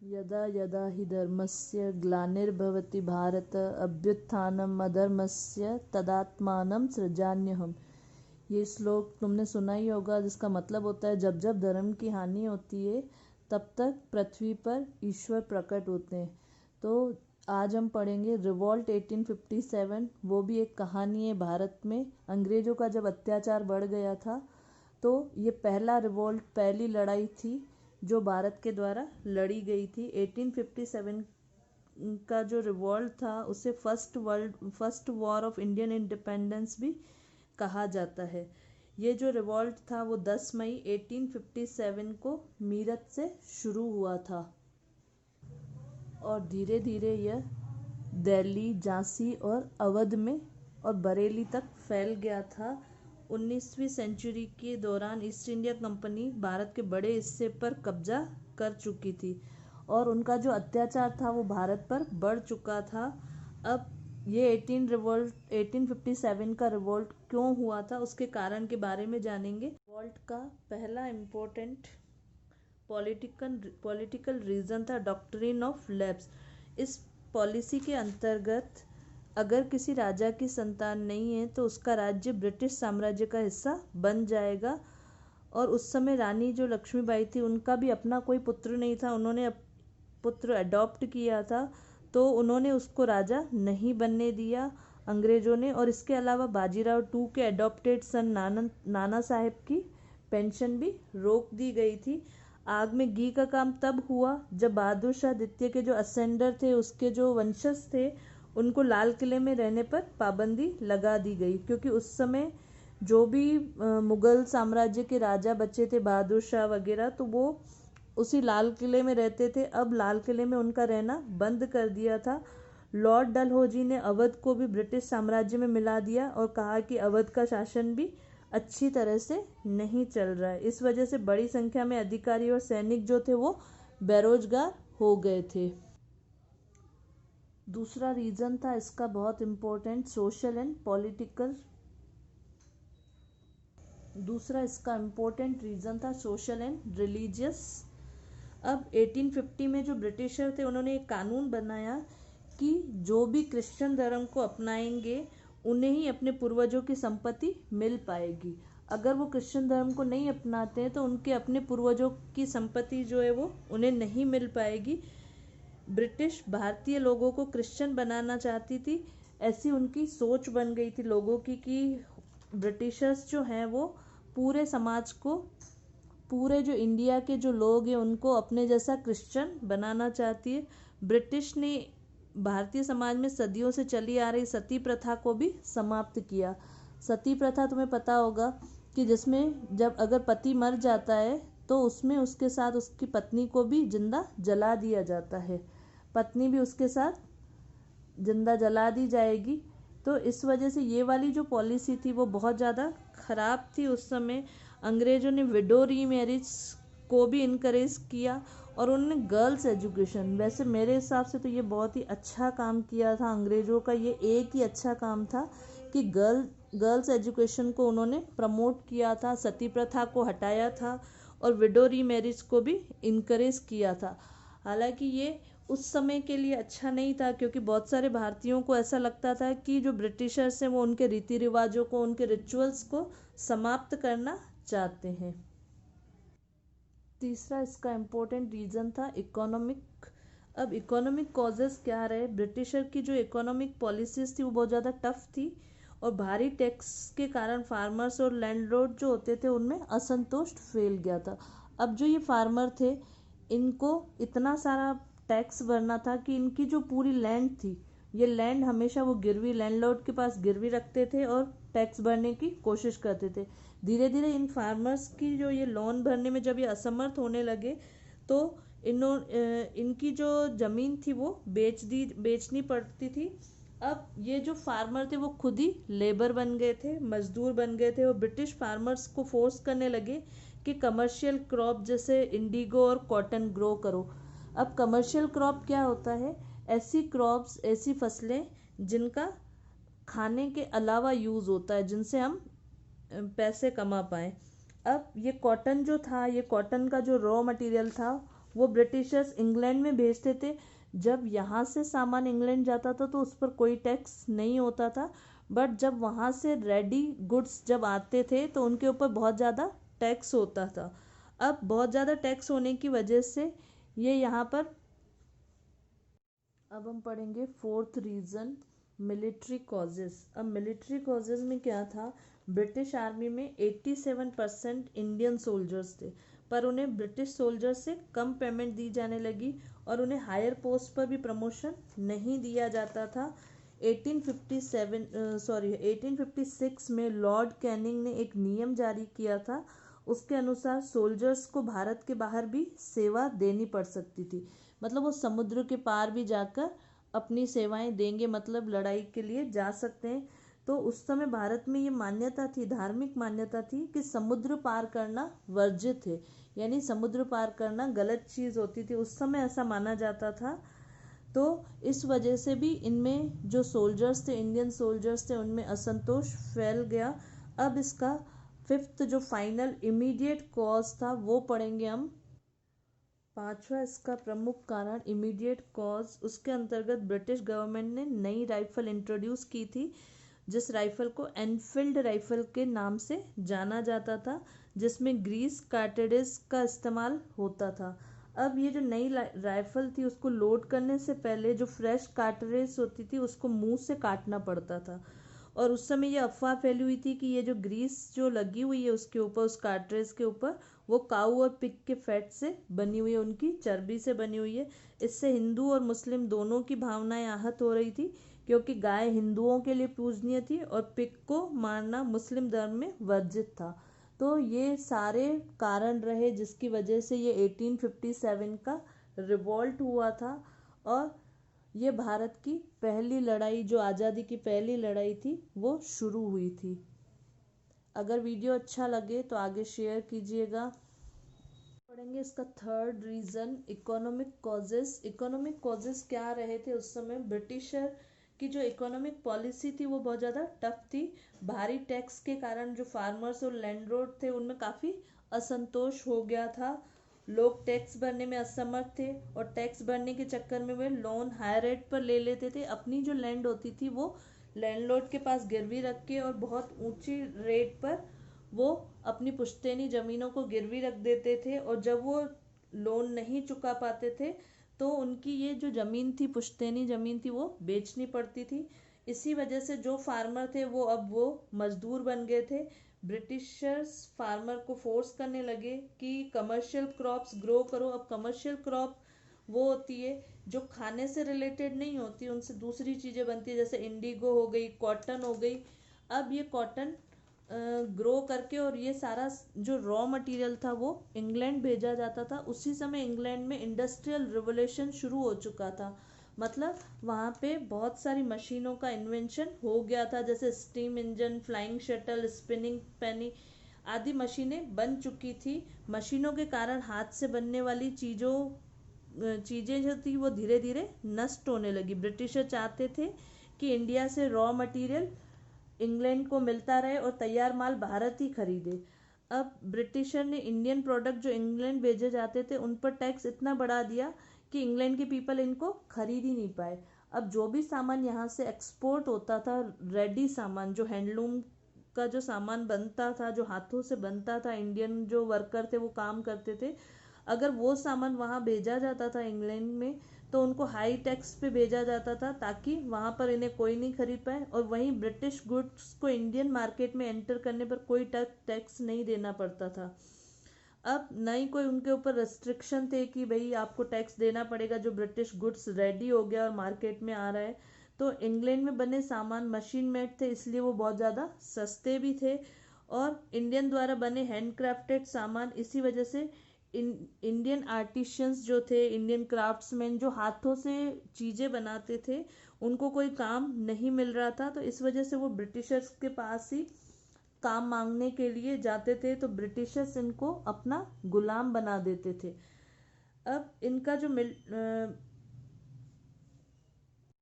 यदा यदा हि धर्मस्य ग्लानिर्भवति भारत अभ्युत्थानम् अधर्मस्य तदात्मानं सृजाम्यहम्। ये श्लोक तुमने सुना ही होगा, जिसका मतलब होता है जब जब धर्म की हानि होती है तब तक पृथ्वी पर ईश्वर प्रकट होते हैं। तो आज हम पढ़ेंगे रिवॉल्ट 1857। वो भी एक कहानी है। भारत में अंग्रेजों का जब अत्याचार बढ़ गया था तो ये पहला रिवॉल्ट, पहली लड़ाई थी जो भारत के द्वारा लड़ी गई थी। 1857 का जो रिवॉल्ट था उसे first war of Indian independence भी कहा जाता है। ये जो रिवॉल्ट था वो 10 मई 1857 को मीरत से शुरू हुआ था और धीरे धीरे यह दिल्ली, झांसी और अवध में और बरेली तक फैल गया था। 19वीं सेंचुरी के दौरान ईस्ट इंडिया कंपनी भारत के बड़े हिस्से पर कब्जा कर चुकी थी और उनका जो अत्याचार था वो भारत पर बढ़ चुका था। अब ये 1857 का रिवॉल्ट क्यों हुआ था, उसके कारण के बारे में जानेंगे। रिवॉल्ट का पहला इम्पोर्टेंट पॉलिटिकल रीजन था डॉक्ट्रिन ऑफ लैप्स। इस पॉलिसी के अंतर्गत अगर किसी राजा की संतान नहीं है तो उसका राज्य ब्रिटिश साम्राज्य का हिस्सा बन जाएगा। और उस समय रानी जो लक्ष्मीबाई थी उनका भी अपना कोई पुत्र नहीं था, उन्होंने पुत्र अडॉप्ट किया था तो उन्होंने उसको राजा नहीं बनने दिया अंग्रेजों ने। और इसके अलावा बाजीराव टू के अडॉप्टेड सन नाना साहेब की पेंशन भी रोक दी गई थी। आग में घी का काम तब हुआ जब बहादुर शाह द्वितीय के जो असेंडर थे, उसके जो वंशज थे, उनको लाल किले में रहने पर पाबंदी लगा दी गई, क्योंकि उस समय जो भी मुगल साम्राज्य के राजा बचे थे, बहादुर शाह वगैरह, तो वो उसी लाल किले में रहते थे। अब लाल किले में उनका रहना बंद कर दिया था। लॉर्ड डलहौजी ने अवध को भी ब्रिटिश साम्राज्य में मिला दिया और कहा कि अवध का शासन भी अच्छी तरह से नहीं चल रहा है। इस वजह से बड़ी संख्या में अधिकारी और सैनिक जो थे वो बेरोजगार हो गए थे। दूसरा रीजन था इसका बहुत इम्पोर्टेंट, सोशल एंड पॉलिटिकल। दूसरा इसका इम्पोर्टेंट रीजन था सोशल एंड रिलीजियस। अब 1850 में जो ब्रिटिशर थे उन्होंने एक कानून बनाया कि जो भी क्रिश्चियन धर्म को अपनाएंगे उन्हें ही अपने पूर्वजों की संपत्ति मिल पाएगी। अगर वो क्रिश्चियन धर्म को नहीं अपनाते हैं तो उनके अपने पूर्वजों की संपत्ति जो है वो उन्हें नहीं मिल पाएगी। ब्रिटिश भारतीय लोगों को क्रिश्चियन बनाना चाहती थी, ऐसी उनकी सोच बन गई थी लोगों की कि ब्रिटिशर्स जो हैं वो पूरे समाज को, पूरे जो इंडिया के जो लोग हैं उनको अपने जैसा क्रिश्चियन बनाना चाहती है। ब्रिटिश ने भारतीय समाज में सदियों से चली आ रही सती प्रथा को भी समाप्त किया। सती प्रथा तुम्हें पता होगा कि जिसमें जब अगर पति मर जाता है तो उसमें उसके साथ उसकी पत्नी को भी जिंदा जला दिया जाता है, पत्नी भी उसके साथ जिंदा जला दी जाएगी। तो इस वजह से ये वाली जो पॉलिसी थी वो बहुत ज़्यादा ख़राब थी उस समय। अंग्रेज़ों ने विडो रीमैरिज को भी इनकरेज किया और उन्होंने गर्ल्स एजुकेशन, वैसे मेरे हिसाब से तो ये बहुत ही अच्छा काम किया था अंग्रेज़ों का। ये एक ही अच्छा काम था कि गर्ल्स एजुकेशन को उन्होंने प्रमोट किया था, सती प्रथा को हटाया था और विडो रीमैरिज को भी इनकरेज किया था। हालांकि ये उस समय के लिए अच्छा नहीं था, क्योंकि बहुत सारे भारतीयों को ऐसा लगता था कि जो ब्रिटिशर्स हैं वो उनके रीति रिवाजों को, उनके रिचुअल्स को समाप्त करना चाहते हैं। तीसरा इसका इम्पोर्टेंट रीज़न था इकोनॉमिक। अब इकोनॉमिक कॉजेज़ क्या रहे, ब्रिटिशर की जो इकोनॉमिक पॉलिसीज़ थी वो बहुत ज़्यादा टफ थी और भारी टैक्स के कारण फार्मर्स और लैंडलॉर्ड जो होते थे उनमें असंतोष फैल गया था। अब जो ये फार्मर थे इनको इतना सारा टैक्स भरना था कि इनकी जो पूरी लैंड थी, ये लैंड हमेशा वो गिरवी, लैंडलॉर्ड के पास गिरवी रखते थे और टैक्स भरने की कोशिश करते थे। धीरे धीरे इन फार्मर्स की जो ये लोन भरने में जब ये असमर्थ होने लगे तो इनकी जो ज़मीन थी वो बेचनी पड़ती थी। अब ये जो फार्मर थे वो खुद ही लेबर बन गए थे, मजदूर बन गए थे और ब्रिटिश फार्मर्स को फोर्स करने लगे कि कमर्शियल क्रॉप जैसे इंडिगो और कॉटन ग्रो करो। अब कमर्शियल क्रॉप क्या होता है, ऐसी क्रॉप्स, ऐसी फसलें जिनका खाने के अलावा यूज़ होता है, जिनसे हम पैसे कमा पाएँ। अब ये कॉटन जो था, ये कॉटन का जो रॉ मटेरियल था वो ब्रिटिशर्स इंग्लैंड में भेजते थे। जब यहाँ से सामान इंग्लैंड जाता था तो उस पर कोई टैक्स नहीं होता था, बट जब वहाँ से रेडी गुड्स जब आते थे तो उनके ऊपर बहुत ज़्यादा टैक्स होता था। अब बहुत ज़्यादा टैक्स होने की वजह से ये यहाँ पर, अब हम पढ़ेंगे फोर्थ रीज़न, मिलिट्री कॉजेज़। अब मिलिट्री कॉजेज़ में क्या था, ब्रिटिश आर्मी में 87% इंडियन सोल्जर्स थे, पर उन्हें ब्रिटिश सोल्जर से कम पेमेंट दी जाने लगी और उन्हें हायर पोस्ट पर भी प्रमोशन नहीं दिया जाता था। 1856 में लॉर्ड कैनिंग ने एक नियम जारी किया था। उसके अनुसार सोल्जर्स को भारत के बाहर भी सेवा देनी पड़ सकती थी, मतलब वो समुद्र के पार भी जाकर अपनी सेवाएं देंगे, मतलब लड़ाई के लिए जा सकते हैं। तो उस समय भारत में ये मान्यता थी, धार्मिक मान्यता थी कि समुद्र पार करना वर्जित है, यानी समुद्र पार करना गलत चीज़ होती थी, उस समय ऐसा माना जाता था। तो इस वजह से भी इनमें जो सोल्जर्स थे, इंडियन सोल्जर्स थे, उनमें असंतोष फैल गया। अब इसका फिफ्थ जो फाइनल इमीडिएट कॉज था वो पढ़ेंगे हम। पांचवा इसका प्रमुख कारण इमीडिएट कॉज, उसके अंतर्गत ब्रिटिश गवर्नमेंट ने नई राइफल इंट्रोड्यूस की थी, जिस राइफल को एनफील्ड राइफल के नाम से जाना जाता था, जिसमें ग्रीस कार्ट्रिजेस का इस्तेमाल होता था। अब ये जो नई राइफल थी उसको लोड करने से पहले जो फ्रेश कार्ट्रिज होती थी उसको मुंह से काटना पड़ता था, और उस समय ये अफवाह फैली हुई थी कि ये जो ग्रीस जो लगी हुई है उसके ऊपर, उस कार्ट्रिज के ऊपर, वो काऊ और पिग के फैट से बनी हुई है, उनकी चर्बी से बनी हुई है। इससे हिंदू और मुस्लिम दोनों की भावनाएं आहत हो रही थी, क्योंकि गाय हिंदुओं के लिए पूजनीय थी और पिग को मारना मुस्लिम धर्म में वर्जित था। तो ये सारे कारण रहे जिसकी वजह से ये 1857 का रिवॉल्ट हुआ था, और ये भारत की पहली लड़ाई, जो आज़ादी की पहली लड़ाई थी, वो शुरू हुई थी। अगर वीडियो अच्छा लगे तो आगे शेयर कीजिएगा। पढ़ेंगे इसका third reason, economic causes. Economic causes क्या रहे थे उस समय, ब्रिटिशर की जो इकोनॉमिक पॉलिसी थी वो बहुत ज़्यादा टफ थी। भारी टैक्स के कारण जो फार्मर्स और लैंडलॉर्ड थे उनमें काफ़ी असंतोष हो गया था। लोग टैक्स भरने में असमर्थ थे और टैक्स भरने के चक्कर में वे लोन हायर रेट पर ले लेते थे। अपनी जो लैंड होती थी वो लैंडलॉर्ड के पास गिरवी रख के और बहुत ऊंची रेट पर वो अपनी पुश्तैनी ज़मीनों को गिरवी रख देते थे, और जब वो लोन नहीं चुका पाते थे तो उनकी ये जो ज़मीन थी, पुश्तैनी ज़मीन थी, वो बेचनी पड़ती थी। इसी वजह से जो फार्मर थे वो अब वो मजदूर बन गए थे। ब्रिटिशर्स फार्मर को फोर्स करने लगे कि कमर्शियल क्रॉप्स ग्रो करो। अब कमर्शियल क्रॉप वो होती है जो खाने से रिलेटेड नहीं होती, उनसे दूसरी चीज़ें बनती है, जैसे इंडिगो हो गई, कॉटन हो गई। अब ये कॉटन ग्रो करके और ये सारा जो रॉ मटेरियल था वो इंग्लैंड भेजा जाता था। उसी समय इंग्लैंड में इंडस्ट्रियल रिवोल्यूशन शुरू हो चुका था, मतलब वहाँ पे बहुत सारी मशीनों का इन्वेंशन हो गया था, जैसे steam engine, flying shuttle, spinning penny आदि मशीनें बन चुकी थी। मशीनों के कारण हाथ से बनने वाली चीज़ें जो थी वो धीरे धीरे नष्ट होने लगी। ब्रिटिशर चाहते थे कि इंडिया से रॉ मटेरियल इंग्लैंड को मिलता रहे और तैयार माल भारत ही खरीदे। अब ब्रिटिशर ने इंडियन प्रोडक्ट जो इंग्लैंड भेजे जाते थे उन पर टैक्स इतना बढ़ा दिया कि इंग्लैंड के पीपल इनको खरीद ही नहीं पाए। अब जो भी सामान यहाँ से एक्सपोर्ट होता था, रेडी सामान, जो हैंडलूम का जो सामान बनता था, जो हाथों से बनता था, इंडियन जो वर्कर थे वो काम करते थे, अगर वो सामान वहाँ भेजा जाता था इंग्लैंड में तो उनको हाई टैक्स पे भेजा जाता था, ताकि वहाँ पर इन्हें कोई नहीं खरीद पाए, और वहीं ब्रिटिश गुड्स को इंडियन मार्केट में एंटर करने पर कोई टैक्स नहीं देना पड़ता था। अब नहीं कोई उनके ऊपर रेस्ट्रिक्शन थे कि भाई आपको टैक्स देना पड़ेगा, जो ब्रिटिश गुड्स रेडी हो गया और मार्केट में आ रहा है। तो इंग्लैंड में बने सामान मशीन मेड थे, इसलिए वो बहुत ज़्यादा सस्ते भी थे, और इंडियन द्वारा बने हैंडक्राफ्टेड सामान, इसी वजह से इंडियन आर्टिशियंस जो थे, इंडियन क्राफ्ट्समैन जो हाथों से चीज़ें बनाते थे, उनको कोई काम नहीं मिल रहा था। तो इस वजह से वो ब्रिटिशर्स के पास ही काम मांगने के लिए जाते थे, तो ब्रिटिशर्स इनको अपना गुलाम बना देते थे। अब इनका जो